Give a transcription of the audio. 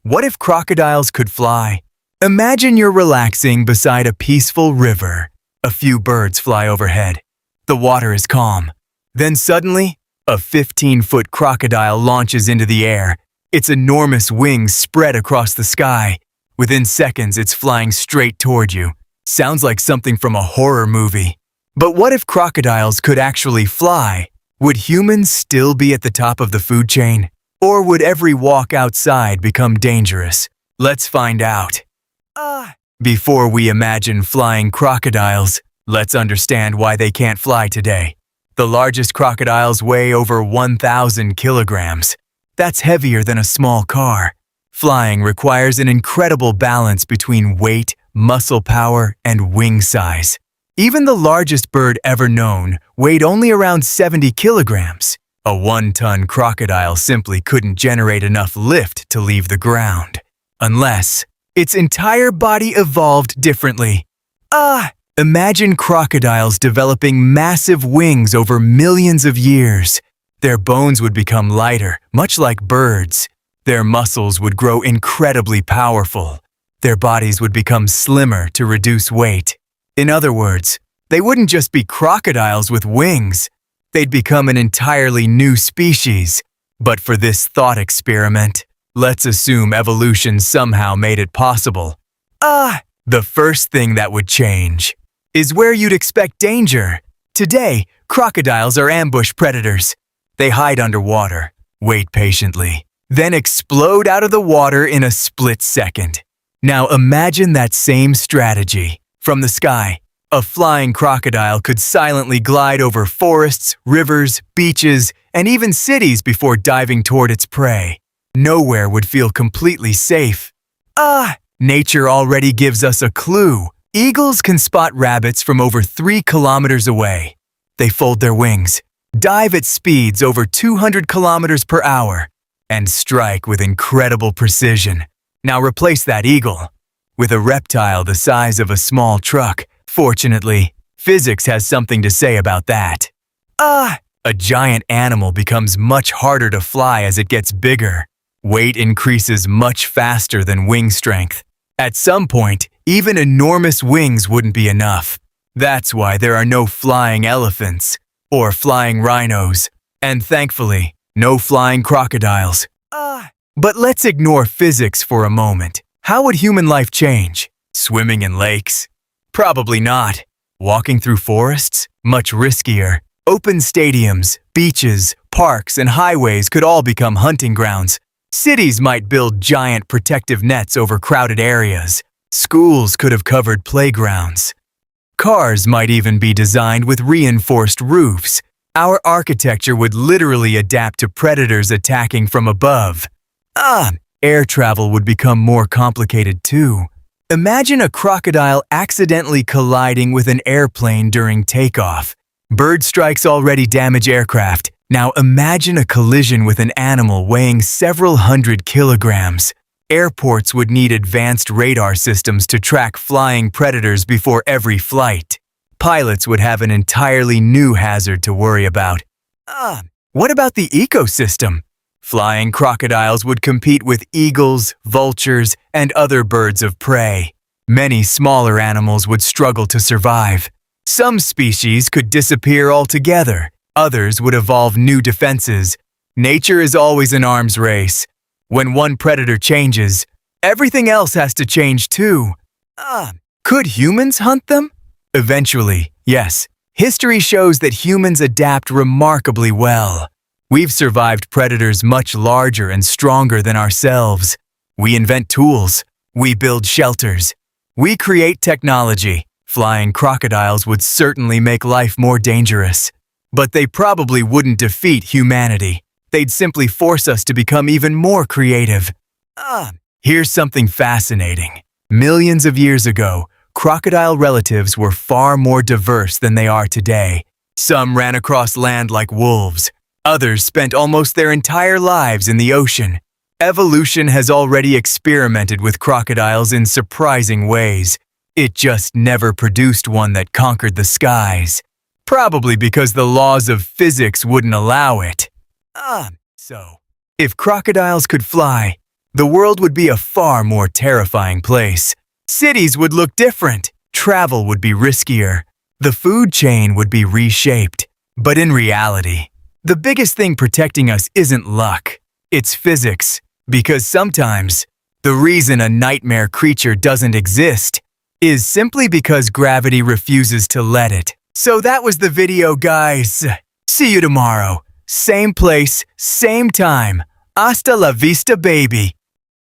What if crocodiles could fly? Imagine you're relaxing beside a peaceful river. A few birds fly overhead. The water is calm. Then suddenly, a 15-foot crocodile launches into the air. Its enormous wings spread across the sky. Within seconds, it's flying straight toward you. Sounds like something from a horror movie. But what if crocodiles could actually fly? Would humans still be at the top of the food chain? Or would every walk outside become dangerous? Let's find out. Before we imagine flying crocodiles, let's understand why they can't fly today. The largest crocodiles weigh over 1,000 kilograms. That's heavier than a small car. Flying requires an incredible balance between weight, muscle power, and wing size. Even the largest bird ever known weighed only around 70 kilograms. A one-ton crocodile simply couldn't generate enough lift to leave the ground. Unless its entire body evolved differently. Imagine crocodiles developing massive wings over millions of years. Their bones would become lighter, much like birds. Their muscles would grow incredibly powerful. Their bodies would become slimmer to reduce weight. In other words, they wouldn't just be crocodiles with wings. They'd become an entirely new species. But for this thought experiment, let's assume evolution somehow made it possible. The first thing that would change is where you'd expect danger. Today, crocodiles are ambush predators. They hide underwater, wait patiently, then explode out of the water in a split second. Now imagine that same strategy. From the sky, a flying crocodile could silently glide over forests, rivers, beaches, and even cities before diving toward its prey. Nowhere would feel completely safe. Nature already gives us a clue. Eagles can spot rabbits from over 3 kilometers away. They fold their wings, dive at speeds over 200 kilometers per hour, and strike with incredible precision. Now replace that eagle with a reptile the size of a small truck. Fortunately, physics has something to say about that. A giant animal becomes much harder to fly as it gets bigger. Weight increases much faster than wing strength. At some point, even enormous wings wouldn't be enough. That's why there are no flying elephants or flying rhinos, and thankfully, no flying crocodiles. But let's ignore physics for a moment. How would human life change? Swimming in lakes? Probably not. Walking through forests? Much riskier. Open stadiums, beaches, parks, and highways could all become hunting grounds. Cities might build giant protective nets over crowded areas. Schools could have covered playgrounds. Cars might even be designed with reinforced roofs. Our architecture would literally adapt to predators attacking from above. Air travel would become more complicated too. Imagine a crocodile accidentally colliding with an airplane during takeoff. Bird strikes already damage aircraft. Now imagine a collision with an animal weighing several hundred kilograms. Airports would need advanced radar systems to track flying predators before every flight. Pilots would have an entirely new hazard to worry about. What about the ecosystem? Flying crocodiles would compete with eagles, vultures, and other birds of prey. Many smaller animals would struggle to survive. Some species could disappear altogether. Others would evolve new defenses. Nature is always an arms race. When one predator changes, everything else has to change too. Could humans hunt them? Eventually, yes. History shows that humans adapt remarkably well. We've survived predators much larger and stronger than ourselves. We invent tools. We build shelters. We create technology. Flying crocodiles would certainly make life more dangerous. But they probably wouldn't defeat humanity. They'd simply force us to become even more creative. Here's something fascinating. Millions of years ago, crocodile relatives were far more diverse than they are today. Some ran across land like wolves. Others spent almost their entire lives in the ocean. Evolution has already experimented with crocodiles in surprising ways. It just never produced one that conquered the skies. Probably because the laws of physics wouldn't allow it. So, if crocodiles could fly, the world would be a far more terrifying place. Cities would look different, travel would be riskier, the food chain would be reshaped. But in reality, the biggest thing protecting us isn't luck, it's physics. Because sometimes, the reason a nightmare creature doesn't exist is simply because gravity refuses to let it. So that was the video, guys. See you tomorrow. Same place, same time. Hasta la vista, baby.